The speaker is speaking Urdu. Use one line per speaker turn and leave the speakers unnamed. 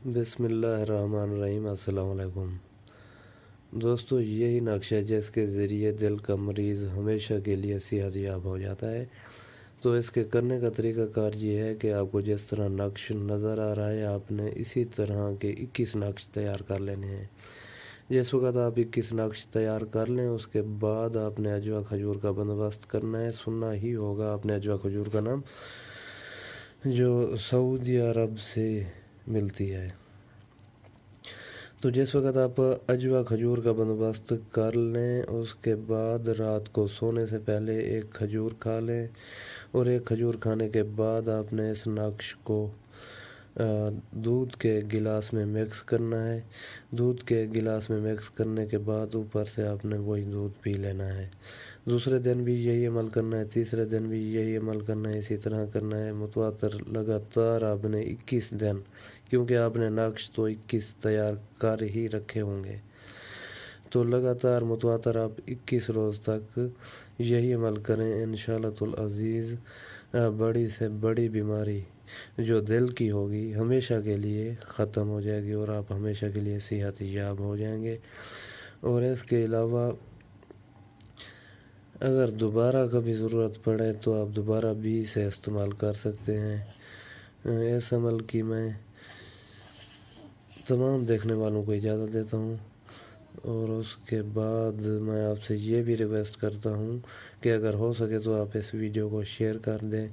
بسم اللہ الرحمن الرحیم۔ السلام علیکم دوستو، یہی نقش ہے جس کے ذریعے دل کا مریض ہمیشہ کے لیے صحت یاب ہو جاتا ہے۔ تو اس کے کرنے کا طریقہ کار یہ ہے کہ آپ کو جس طرح نقش نظر آ رہا ہے آپ نے اسی طرح کے 21 نقش تیار کر لینے ہیں۔ جس وقت آپ 21 نقش تیار کر لیں اس کے بعد آپ نے اجوا کھجور کا بندوبست کرنا ہے۔ سننا ہی ہوگا آپ نے اجوا کھجور کا نام، جو سعودی عرب سے ملتی ہے۔ تو جس وقت آپ اجوا کھجور کا بندوبست کر لیں اس کے بعد رات کو سونے سے پہلے ایک کھجور کھا لیں، اور ایک کھجور کھانے کے بعد آپ نے اس نقش کو دودھ کے گلاس میں مکس کرنا ہے۔ دودھ کے گلاس میں مکس کرنے کے بعد اوپر سے آپ نے وہی دودھ پی لینا ہے۔ دوسرے دن بھی یہی عمل کرنا ہے، تیسرے دن بھی یہی عمل کرنا ہے، اسی طرح کرنا ہے متواتر لگاتار آپ نے 21 دن، کیونکہ آپ نے نقش تو 21 تیار کر ہی رکھے ہوں گے، تو لگاتار متواتر آپ 21 روز تک یہی عمل کریں۔ انشاءاللہ العزیز بڑی سے بڑی بیماری جو دل کی ہوگی ہمیشہ کے لیے ختم ہو جائے گی، اور آپ ہمیشہ کے لیے صحت یاب ہو جائیں گے۔ اور اس کے علاوہ اگر دوبارہ کبھی ضرورت پڑے تو آپ دوبارہ بھی اسے استعمال کر سکتے ہیں۔ اس عمل کی میں تمام دیکھنے والوں کو اجازت دیتا ہوں، اور اس کے بعد میں آپ سے یہ بھی ریکویسٹ کرتا ہوں کہ اگر ہو سکے تو آپ اس ویڈیو کو شیئر کر دیں،